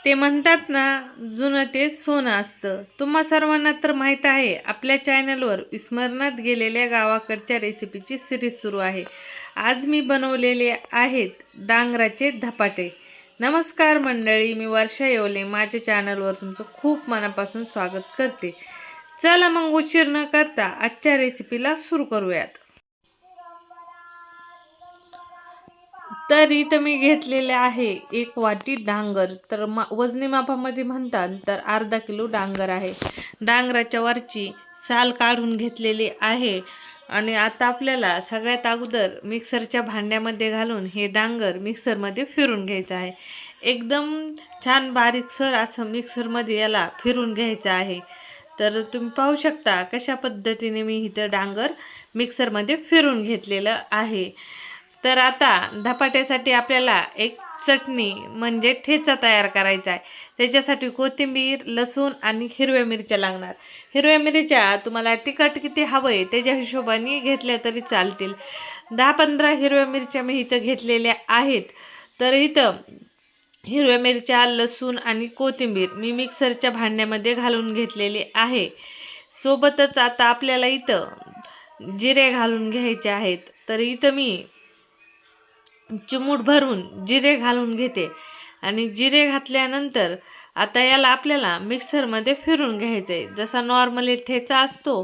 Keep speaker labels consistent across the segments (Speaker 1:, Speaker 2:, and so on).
Speaker 1: ते म्हणतात ना, जुनं ते सोनं असतं. तुम्हा सर्वांना तर माहीत आहे, आपल्या चॅनलवर विस्मरणात गेलेल्या गावाकडच्या रेसिपीची सिरीज सुरू आहे. आज मी बनवलेले आहेत डांगराचे धपाटे. नमस्कार मंडळी, मी वर्षा येवले. माझ्या चॅनलवर तुमचं खूप मनापासून स्वागत करते. चला मग उशीर न करता आजच्या रेसिपीला सुरू करूयात. तर इथं मी घेतलेले आहे 1 वाटी डांगर. तर वजनी मापामध्ये म्हणतात तर अर्धा किलो डांगर आहे. डांगराच्या वरची साल काढून घेतलेली आहे. आणि आता आपल्याला सगळ्यात अगोदर मिक्सरच्या भांड्यामध्ये घालून हे डांगर मिक्सरमध्ये फिरून घ्यायचं आहे. एकदम छान बारीकसर असं मिक्सरमध्ये याला फिरून घ्यायचं आहे. तर तुम्ही पाहू शकता कशा पद्धतीने मी इथं डांगर मिक्सरमध्ये फिरून घेतलेलं आहे. तर आता धपाट्यासाठी आपल्याला एक चटणी म्हणजे ठेचा तयार करायचा आहे. त्याच्यासाठी कोथिंबीर, लसूण आणि हिरव्या मिरच्या लागणार. हिरव्या मिरच्या तुम्हाला तिखट किती हवं आहे त्याच्या हिशोबाने घेतल्या तरी चालतील. 10-15 हिरव्या मिरच्या मी इथं घेतलेल्या आहेत. तर इथं हिरव्या मिरच्या, लसूण आणि कोथिंबीर मी मिक्सरच्या भांड्यामध्ये घालून घेतलेली आहे. सोबतच आता आपल्याला इथं जिरे घालून घ्यायचे आहेत. तर इथं मी चिमूट भरून जिरे घालून घेते. आणि जिरे घातल्यानंतर आता याला आपल्याला मिक्सरमध्ये फिरून घ्यायचं आहे. जसा नॉर्मली ठेचा असतो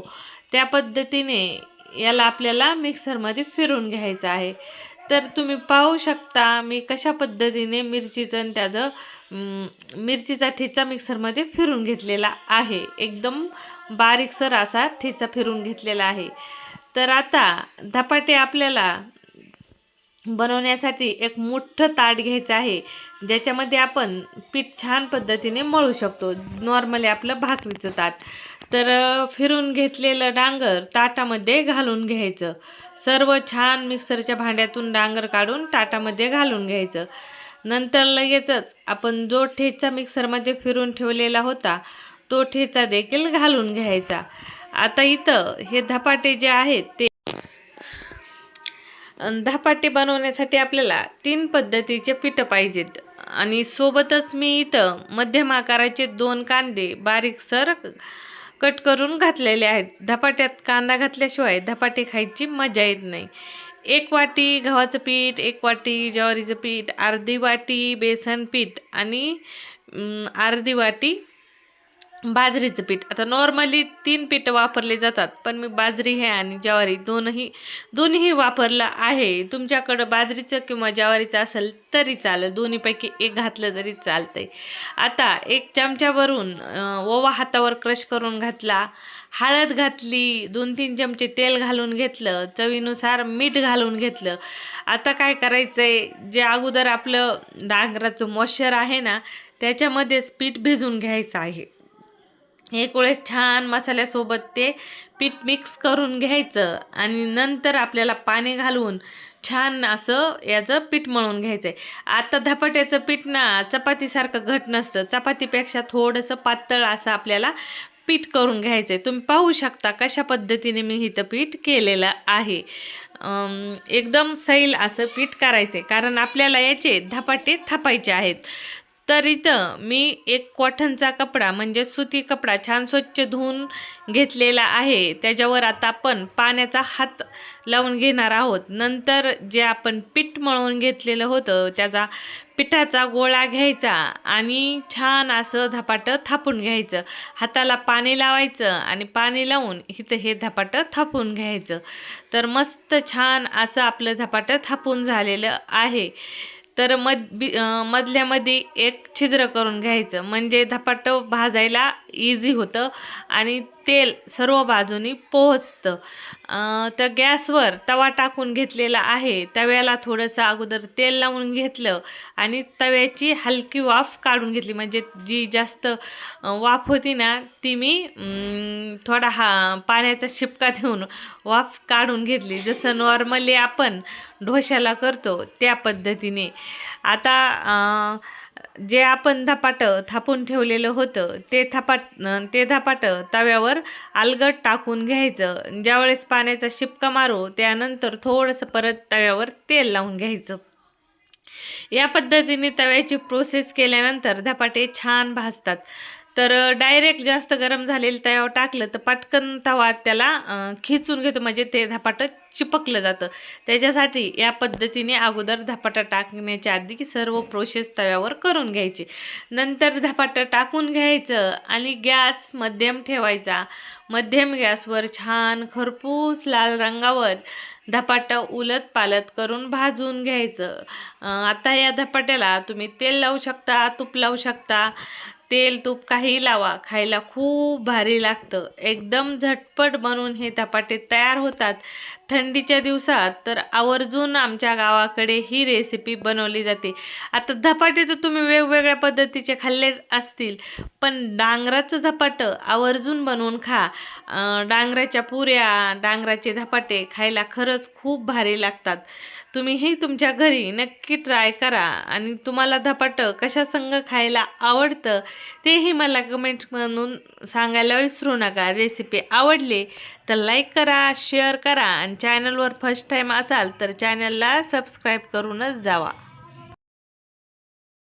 Speaker 1: त्या पद्धतीने याला आपल्याला मिक्सरमध्ये फिरून घ्यायचं आहे. तर तुम्ही पाहू शकता मी कशा पद्धतीने मिरचीचं आणि त्याचं मिरचीचा ठेचा मिक्सरमध्ये फिरून घेतलेला आहे. एकदम बारीकसर असा ठेचा फिरून घेतलेला आहे. तर आता धपाटे आपल्याला बनवण्यासाठी एक मोठं ताट घ्यायचं आहे, ज्याच्यामध्ये आपण पीठ छान पद्धतीने मळू शकतो. नॉर्मली आपलं भाकरीचं ताट. तर फिरून घेतलेलं डांगर ताटामध्ये घालून घ्यायचं. सर्व छान मिक्सरच्या भांड्यातून डांगर काढून ताटामध्ये घालून घ्यायचं. नंतर लगेचच आपण जो ठेचा मिक्सरमध्ये फिरून ठेवलेला होता तो ठेचा देखील घालून घ्यायचा. आता इथं हे धपाटे जे आहेत ते धपाटे बनवण्यासाठी आपल्याला 3 पद्धतीचे पिठं पाहिजेत. आणि सोबतच मी इथं मध्यम आकाराचे 2 कांदे बारीकसर कट करून घातलेले आहेत. धपाट्यात कांदा घातल्याशिवाय धपाटे खायची मजा येत नाही. 1 वाटी गव्हाचं पीठ, 1 वाटी ज्वारीचं पीठ, अर्धी वाटी बेसन पीठ आणि अर्धी वाटी बाजरीचं पीठ. आता नॉर्मली 3 पीठं वापरले जातात, पण मी बाजरी हे आणि ज्वारी दोन्ही वापरलं आहे. तुमच्याकडं बाजरीचं किंवा ज्वारीचं असेल तरी चालेल, दोन्हीपैकी एक घातलं तरी चालतंय. आता 1 चमच्यावरून ओवा हातावर क्रश करून घातला, हळद घातली, 2-3 चमचे तेल घालून घेतलं, चवीनुसार मीठ घालून घेतलं. आता काय करायचंय, जे अगोदर आपलं डांगराचं मॉइश्चर आहे ना त्याच्यामध्येच पीठ भिजून घ्यायचं आहे. एक वेळेस छान मसाल्यासोबत ते पीठ मिक्स करून घ्यायचं आणि नंतर आपल्याला पाणी घालून छान असं याचं पीठ मळून घ्यायचं आहे. आता धपाट्याचं पीठ ना चपातीसारखं घट नसतं, चपातीपेक्षा थोडंसं पातळ असं आपल्याला पीठ करून घ्यायचं आहे. तुम्ही पाहू शकता कशा पद्धतीने मी इथं पीठ केलेलं आहे. एकदम सैल असं पीठ करायचं आहे, कारण आपल्याला याचे धपाटे थापायचे आहेत. तर इथं मी एक कॉटनचा कपडा म्हणजे सुती कपडा छान स्वच्छ धुवून घेतलेला आहे. त्याच्यावर आता आपण पाण्याचा हात लावून घेणार आहोत. नंतर जे आपण पीठ मळून घेतलेलं होतं त्याचा पिठाचा गोळा घ्यायचा आणि छान असं धपाटं थापून घ्यायचं. हाताला पाणी लावायचं आणि पाणी लावून इथं हे धपाटं थापून घ्यायचं. तर मस्त छान असं आपलं धपाटं थापून झालेलं आहे. तर मधल्यामध्ये एक छिद्र करून घ्यायचं, म्हणजे धपाटं भाजायला इझी होतं आणि तेल सर्व बाजूनी पोहोचतं. तर गॅसवर तवा टाकून घेतलेला आहे. तव्याला थोडंसं अगोदर तेल लावून घेतलं आणि तव्याची हलकी वाफ काढून घेतली. म्हणजे जी जास्त वाफ होती ना ती मी थोडा पाण्याचा शिपका देऊन वाफ काढून घेतली, जसं नॉर्मली आपण ढोश्याला करतो त्या पद्धतीने. आता जे आपण धपाटं थापून ठेवलेलं होतं ते धपाटं तव्यावर अलगद टाकून घ्यायचं. ज्यावेळेस पाण्याचा शिपका मारू त्यानंतर थोडंसं परत तव्यावर तेल लावून घ्यायचं. या पद्धतीने तव्याची प्रोसेस केल्यानंतर धपाटे छान भाजतात. तर डायरेक्ट जास्त गरम झालेलं तव्यावर टाकलं तर पटकन तवा त्याला खिचून घेतो, म्हणजे ते धपाटं चिपकलं जातं. त्याच्यासाठी या पद्धतीने अगोदर धपाटा टाकण्याच्या आधी की सर्व प्रोसेस तव्यावर करून घ्यायची. नंतर धपाटं टाकून घ्यायचं आणि गॅस मध्यम ठेवायचा. मध्यम गॅसवर छान खरपूस लाल रंगावर धपाटं उलट-पालट करून भाजून घ्यायचं. आता या धपाट्याला तुम्ही तेल लावू शकता, तूप लावू शकता. तेल, तूप काहीही लावा. खायला खूप भारी लागतं. एकदम झटपट बनवून हे धपाटे तयार होतात. थंडीच्या दिवसात तर आवर्जून आमच्या गावाकडे ही रेसिपी बनवली जाते. आता धपाटे तर तुम्ही वेगवेगळ्या पद्धतीचे खाल्लेच असतील, पण डांगराचं धपाटं आवर्जून बनवून खा. डांगराच्या पुऱ्या, डांगराचे धपाटे खायला खरंच खूप भारी लागतात. तुम्हीही तुमच्या घरी नक्की ट्राय करा आणि तुम्हाला धपाटं कशासंग खायला आवडतं तेही मला कमेंट म्हणून सांगायला विसरू नका. रेसिपी आवडली तर लाईक करा, शेअर करा आणि चॅनलवर फर्स्ट टाईम असाल तर चॅनलला सबस्क्राईब करूनच जावा.